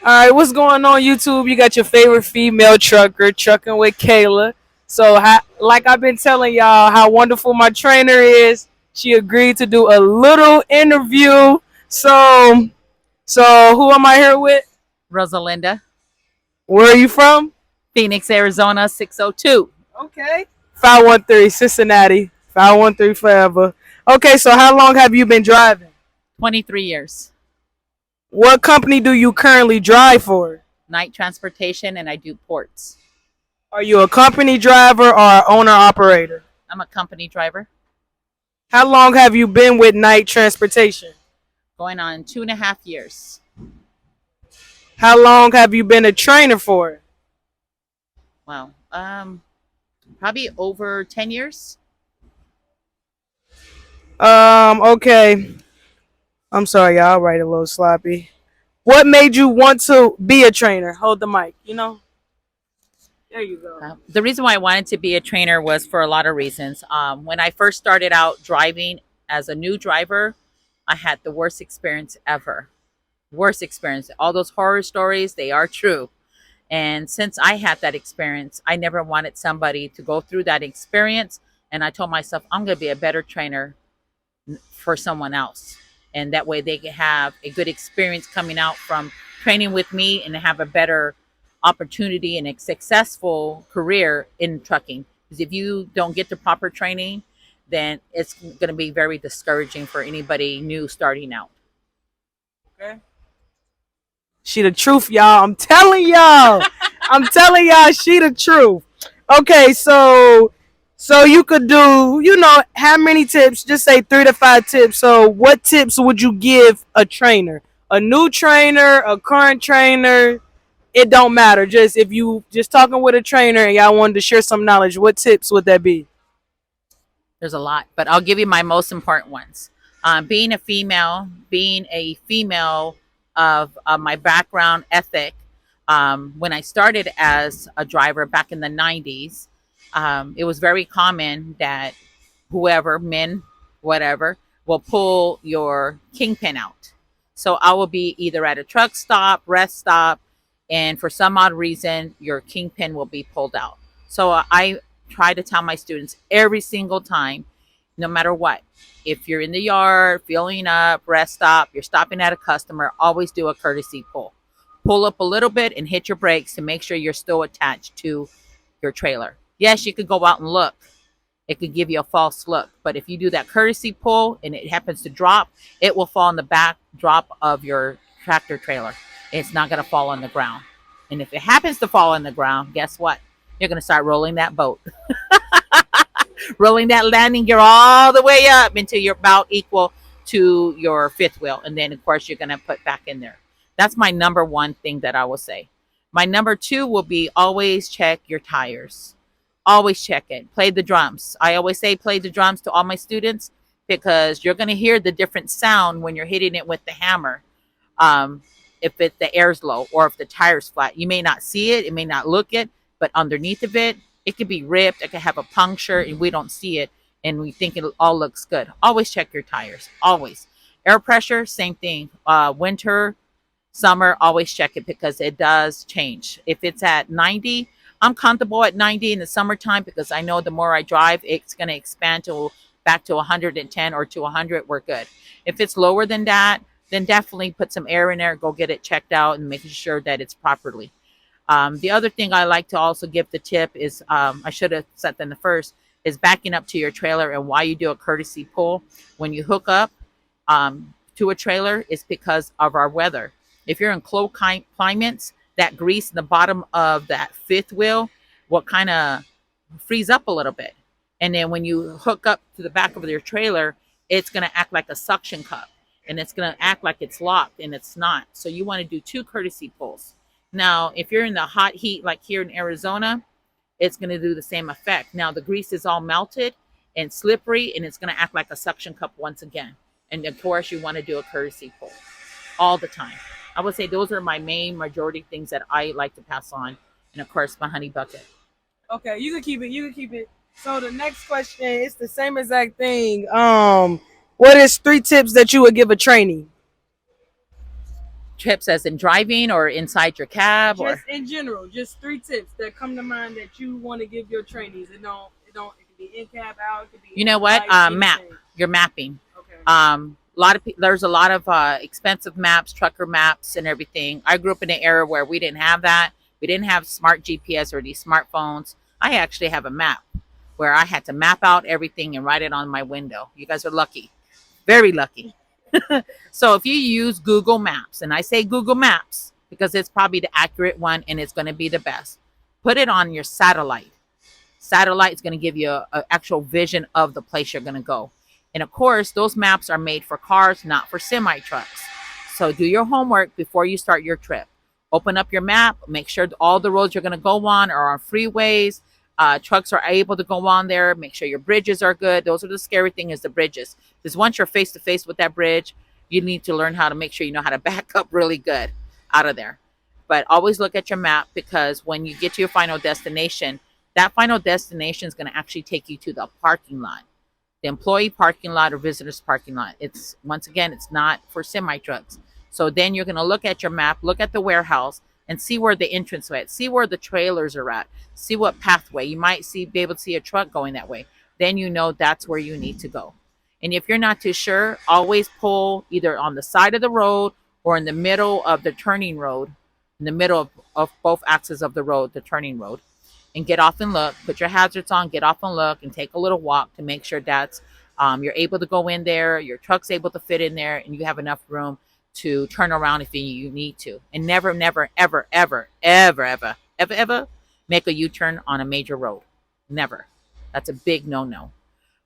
All right, what's going on YouTube? You got your favorite female trucker, trucking with Kayla. So, like I've been telling y'all, how wonderful my trainer is. She agreed to do a little interview. So, who am I here with? Rosalinda, Where are you from? Phoenix, Arizona, 602. Okay. 513 Cincinnati. 513 forever. Okay, so how long have you been driving? 23 years. What company do you currently drive for? Night transportation, and I do ports. Are you a company driver or owner operator? I'm a company driver How long have you been with night transportation? going on 2.5 years. How long have you been a trainer for? Wow. Probably over 10 years. Okay. I'm sorry, y'all. I'll write a little sloppy. What made you want to be a trainer? Hold the mic. There you go. The reason why I wanted to be a trainer was for a lot of reasons. When I first started out driving as a new driver, I had the worst experience ever. Worst experience. All those horror stories, they are true. And since I had that experience, I never wanted somebody to go through that experience. And I told myself, I'm going to be a better trainer for someone else. And that way they can have a good experience coming out from training with me and have a better opportunity and a successful career in trucking. Because if you don't get the proper training, then it's going to be very discouraging for anybody new starting out. Okay. She the truth, y'all. I'm telling y'all. I'm telling y'all, she the truth. Okay, so you could do, how many tips? Just say 3 to 5 tips. So what tips would you give a trainer? A new trainer, a current trainer, it don't matter. Just if you just talking with a trainer and y'all wanted to share some knowledge, what tips would that be? There's a lot, but I'll give you my most important ones. Being a female of my background ethic, when I started as a driver back in the 90s, it was very common that whoever, men, whatever, will pull your kingpin out. So I will be either at a truck stop, rest stop, and for some odd reason, your kingpin will be pulled out. So I try to tell my students every single time, no matter what, if you're in the yard, filling up, rest stop, you're stopping at a customer, always do a courtesy pull. Pull up a little bit and hit your brakes to make sure you're still attached to your trailer. Yes, you could go out and look. It could give you a false look. But if you do that courtesy pull and it happens to drop, it will fall in the back drop of your tractor trailer. It's not going to fall on the ground. And if it happens to fall on the ground, guess what? You're going to start rolling that boat. Rolling that landing gear all the way up until you're about equal to your fifth wheel. And then, of course, you're going to put back in there. That's my number one thing that I will say. My number two will be always check your tires. Always check it. Play the drums. I always say play the drums to all my students because you're going to hear the different sound when you're hitting it with the hammer. If the air's low or if the tire's flat, you may not see it. It may not look it, but underneath of it, it could be ripped. It could have a puncture and we don't see it. And we think it all looks good. Always check your tires. Always. Air pressure, same thing. Winter, summer, always check it because it does change. If it's at 90, I'm comfortable at 90 in the summertime because I know the more I drive, it's going to expand to back to 110 or to 100. We're good. If it's lower than that, then definitely put some air in there, go get it checked out and making sure that it's properly. The other thing I like to also give the tip is I should have said that in the first is backing up to your trailer and why you do a courtesy pull when you hook up to a trailer is because of our weather. If you're in cold climates, that grease in the bottom of that fifth wheel will kind of freeze up a little bit. And then when you hook up to the back of your trailer, it's going to act like a suction cup and it's going to act like it's locked and it's not. So you want to do two courtesy pulls. Now, if you're in the hot heat like here in Arizona, it's going to do the same effect. Now, the grease is all melted and slippery and it's going to act like a suction cup once again. And of course, you want to do a courtesy pull all the time. I would say those are my main majority things that I like to pass on. And of course, my honey bucket. Okay, you can keep it. You can keep it. So the next question is the same exact thing. What is 3 tips that you would give a trainee? Trips as in driving or inside your cab Just or in general, just 3 tips that come to mind that you want to give your trainees. It can be in cab, out, it can be you know what? flight, Map. anything. You're mapping. Okay. There's a lot of expensive maps, trucker maps, and everything. I grew up in an era where we didn't have that. We didn't have smart GPS or these smartphones. I actually have a map where I had to map out everything and write it on my window. You guys are lucky, very lucky. So if you use Google Maps, and I say Google Maps because it's probably the accurate one and it's going to be the best, put it on your satellite. Satellite is going to give you an actual vision of the place you're going to go. And of course, those maps are made for cars, not for semi trucks. So do your homework before you start your trip. Open up your map, make sure all the roads you're going to go on are on freeways. Trucks are able to go on there. Make sure your bridges are good. Those are the scary thing is the bridges. Because once you're face to face with that bridge, you need to learn how to make sure you know how to back up really good out of there. But always look at your map because when you get to your final destination, that final destination is going to actually take you to the parking lot, the employee parking lot or visitors parking lot. It's once again, it's not for semi trucks. So then you're going to look at your map, look at the warehouse, and see where the entrance is at, see where the trailers are at, see what pathway you might be able to see a truck going that way. Then you know that's where you need to go. And if you're not too sure, always pull either on the side of the road or in the middle of the turning road, in the middle of both axes of the road, the turning road, and get off and look. Put your hazards on, get off and look, and take a little walk to make sure that's you're able to go in there, your truck's able to fit in there, and you have enough room to turn around if you need to. And never, never, ever, ever, ever, ever, ever, ever make a U-turn on a major road. Never. That's a big no-no.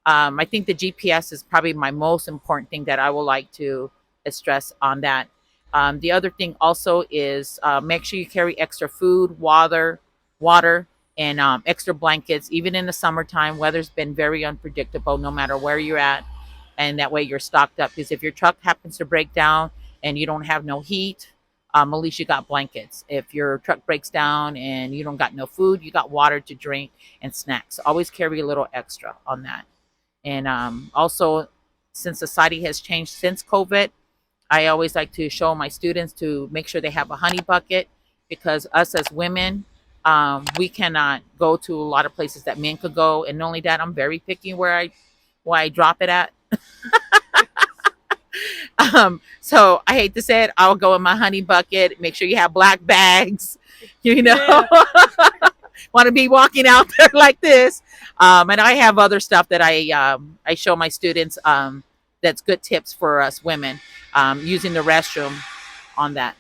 I think the GPS is probably my most important thing that I would like to stress on that. The other thing also is make sure you carry extra food, water, and extra blankets. Even in the summertime, weather's been very unpredictable, no matter where you're at, and that way you're stocked up. Because if your truck happens to break down and you don't have no heat, at least you got blankets. If your truck breaks down and you don't got no food, you got water to drink and snacks. Always carry a little extra on that. And also, since society has changed since COVID, I always like to show my students to make sure they have a honey bucket because us as women, we cannot go to a lot of places that men could go. And not only that, I'm very picky where I drop it at. So I hate to say it, I'll go in my honey bucket. Make sure you have black bags, you know. Yeah. Want to be walking out there like this. And I have other stuff that I show my students. That's good tips for us women using the restroom on that.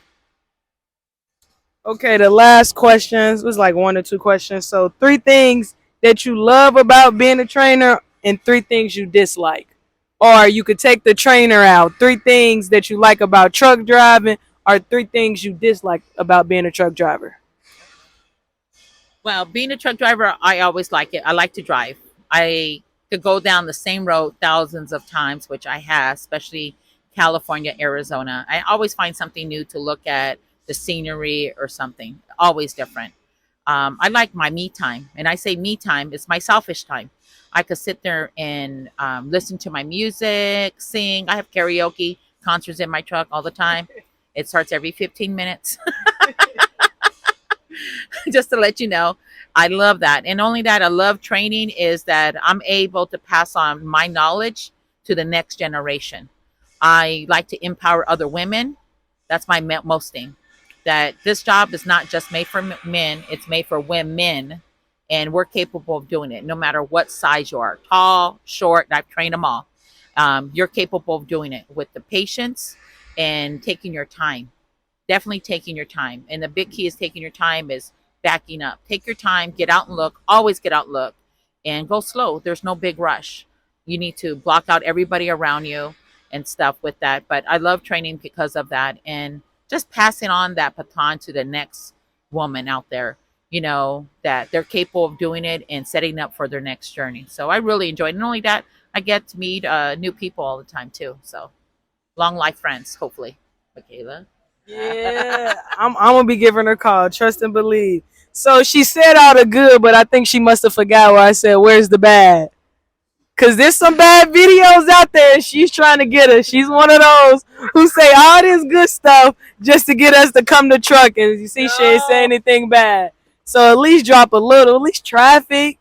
Okay, the last questions was like 1 or 2 questions. So 3 things that you love about being a trainer and 3 things you dislike. Or you could take the trainer out. 3 things that you like about truck driving or 3 things you dislike about being a truck driver. Well, being a truck driver, I always like it. I like to drive. I could go down the same road thousands of times, which I have, especially California, Arizona. I always find something new to look at, the scenery or something. Always different. I like my me time. And I say me time, it's my selfish time. I could sit there and listen to my music, sing. I have karaoke concerts in my truck all the time. It starts every 15 minutes. Just to let you know, I love that. And only that I love training is that I'm able to pass on my knowledge to the next generation. I like to empower other women. That's my most thing. That this job is not just made for men, it's made for women. And we're capable of doing it no matter what size you are, tall, short. I've trained them all. You're capable of doing it with the patience and taking your time, definitely taking your time. And the big key is taking your time is backing up. Take your time, get out and look, always get out and look, and go slow. There's no big rush. You need to block out everybody around you and stuff with that. But I love training because of that. And just passing on that baton to the next woman out there, you know, that they're capable of doing it and setting up for their next journey. So I really enjoy it. And not only that, I get to meet new people all the time too. So long life friends, hopefully. Michaela. Yeah, I'm gonna be giving her a call. Trust and believe. So she said all the good, but I think she must have forgot where I said, "Where's the bad?" Cause there's some bad videos out there and she's trying to get us. She's one of those who say all this good stuff just to get us to come to truck. And you see, she ain't say anything bad. So at least drop a little, at least traffic.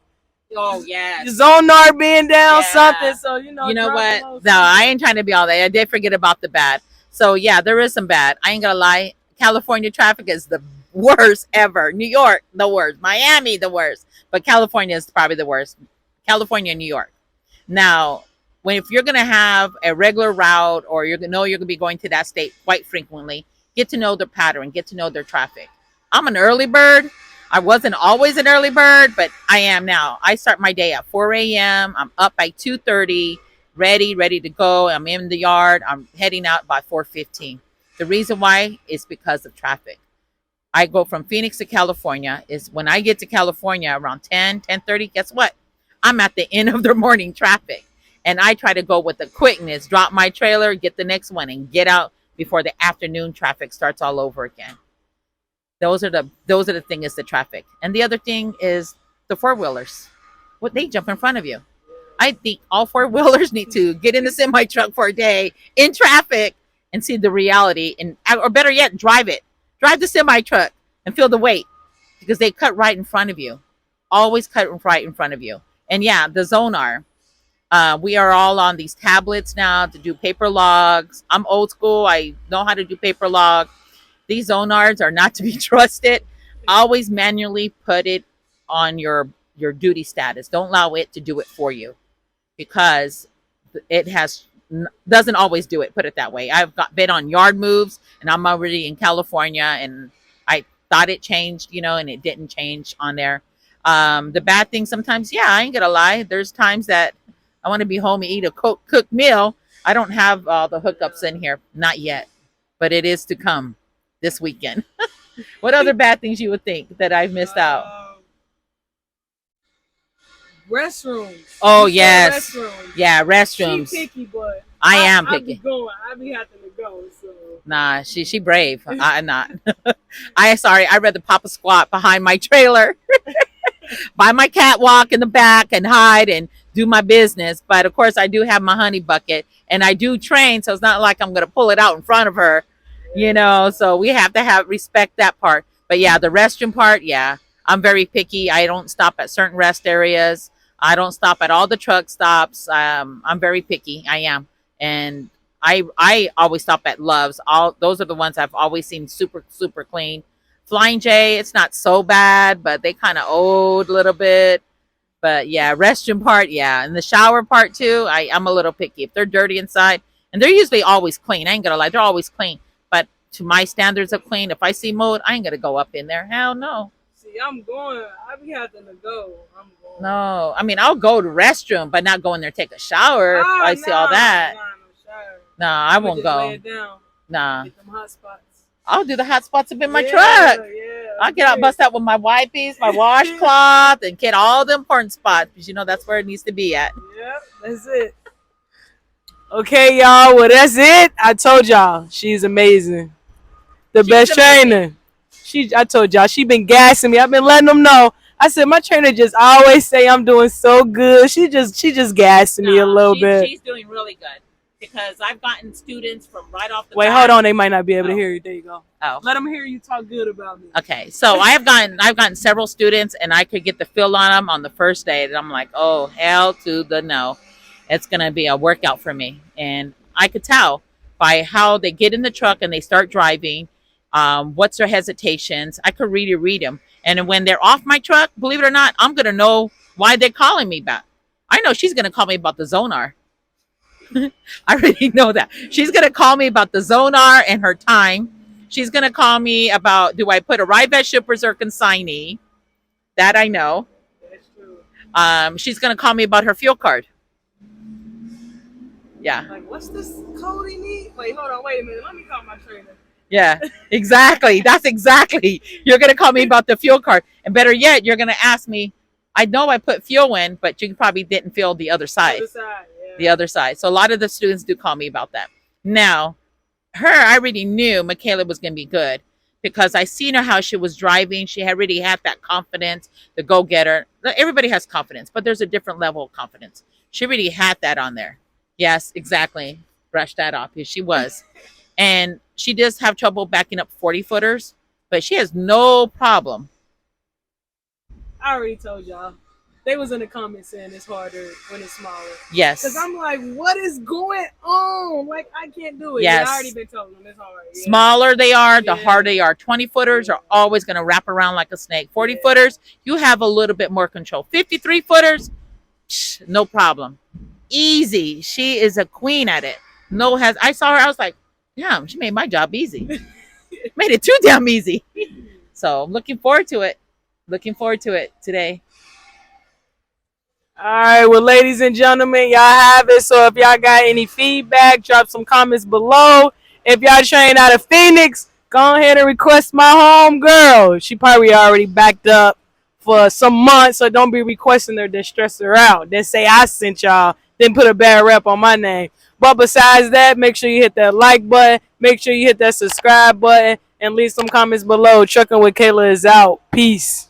Oh yes. Zonar being down Yeah. something. So you know drop what? a little No, I something. ain't trying to be all that. I did forget about the bad. So yeah, there is some bad. I ain't gonna lie. California traffic is the worst ever. New York, the worst. Miami, the worst. But California is probably the worst. California and New York. Now, when if you're gonna have a regular route or you're gonna know you're gonna be going to that state quite frequently, get to know their pattern, get to know their traffic. I'm an early bird. I wasn't always an early bird, but I am now. I start my day at 4 a.m. I'm up by 2:30, ready to go. I'm in the yard. I'm heading out by 4:15. The reason why is because of traffic. I go from Phoenix to California. Is when I get to California around 10:30. Guess what? I'm at the end of the morning traffic. And I try to go with the quickness, drop my trailer, get the next one, and get out before the afternoon traffic starts all over again. Those are the thing is the traffic. And the other thing is the four wheelers. What they jump in front of you. I think all four wheelers need to get in the semi truck for a day in traffic and see the reality, and or better yet, drive it. Drive the semi truck and feel the weight because they cut right in front of you. Always cut right in front of you. And yeah, the Zonar. We are all on these tablets now to do paper logs. I'm old school. I know how to do paper log. These Zonars are not to be trusted. Always manually put it on your duty status. Don't allow it to do it for you because it doesn't always do it. Put it that way. I've been on yard moves, and I'm already in California, and I thought it changed, and it didn't change on there. The bad thing sometimes, yeah, I ain't gonna lie. There's times that I want to be home and eat a cooked meal. I don't have all the hookups in here, not yet, but it is to come this weekend. What other bad things you would think that I've missed out? Restrooms. Oh yes, restrooms. Yeah, restrooms. She picky, but I am I be picky. going. I be having to go. So Nah, she brave. I'm not. I'd rather pop a squat behind my trailer, buy my catwalk in the back, and hide and do my business. But of course, I do have my honey bucket, and I do train, so it's not like I'm gonna pull it out in front of her, So we have to have respect that part. But yeah, the restroom part, yeah, I'm very picky. I don't stop at certain rest areas. I don't stop at all the truck stops. I'm very picky. I am, and I always stop at Love's. All those are the ones I've always seen super clean. Flying J, it's not so bad, but they kind of old a little bit. But yeah, restroom part, yeah, and the shower part too. I'm a little picky. If they're dirty inside, and they're usually always clean. I ain't gonna lie, they're always clean. But to my standards of clean, if I see mold, I ain't gonna go up in there. Hell no. See, I'm going. I be having to go. I'm going. No, I mean I'll go to restroom, but not go in there take a shower. If I see all that. No, I won't go. Lay it down. Nah. Get them hot spots. I'll do the hot spots up in my truck. Yeah, I'll get out, bust out with my wipes, my washcloth, and get all the important spots because that's where it needs to be at. Yep, that's it. Okay, y'all. Well, that's it. I told y'all she's amazing. She's best trainer. I told y'all she been gassing me. I've been letting them know. I said my trainer just always say I'm doing so good. She just gassing me a little bit. She's doing really good. Because I've gotten students from right off the Wait, bat. Hold on. They might not be able to hear you. There you go. Oh. Let them hear you talk good about me. Okay. So I've gotten several students, and I could get the feel on them on the first day. And I'm like, oh, hell to the no. It's going to be a workout for me. And I could tell by how they get in the truck and they start driving, what's their hesitations. I could really read them. And when they're off my truck, believe it or not, I'm going to know why they're calling me back. I know she's going to call me about the Zonar. I already know that. She's going to call me about the Zonar and her time. She's going to call me about, do I put arrive at shippers or consignee? That I know. That's true. She's going to call me about her fuel card. Yeah. Like, what's this code he need? Wait, hold on. Wait a minute. Let me call my trainer. Yeah, exactly. That's exactly. You're going to call me about the fuel card. And better yet, you're going to ask me, I know I put fuel in, but you probably didn't feel the other side. The other side. So a lot of the students do call me about that. Now, I already knew Michaela was going to be good. because I seen her how she was driving. She had already had that confidence, the go getter. Everybody has confidence, but there's a different level of confidence. She already had that on there. Yes, exactly. Brush that off. Yes, she was. And she does have trouble backing up 40 footers, but she has no problem. I already told y'all. They was in the comments saying it's harder when it's smaller. Yes. Cause I'm like, what is going on? Like I can't do it. Yes. Yeah, I already been told them it's hard. Yeah. Smaller they are, the Yeah. harder they are. 20 footers are always going to wrap around like a snake. 40 Yeah. footers, you have a little bit more control. 53 footers, no problem. Easy. She is a queen at it. No has. I saw her. I was like, damn, she made my job easy. Made it too damn easy. So I'm looking forward to it. Looking forward to it today. All right, well, ladies and gentlemen, y'all have it. So if y'all got any feedback, drop some comments below. If y'all train out of Phoenix, go ahead and request my home girl. She probably already backed up for some months, so don't be requesting her, then stress her out. Then say I sent y'all, then put a bad rep on my name. But besides that, make sure you hit that like button, make sure you hit that subscribe button, and leave some comments below. Trucking with Kayla is out. Peace.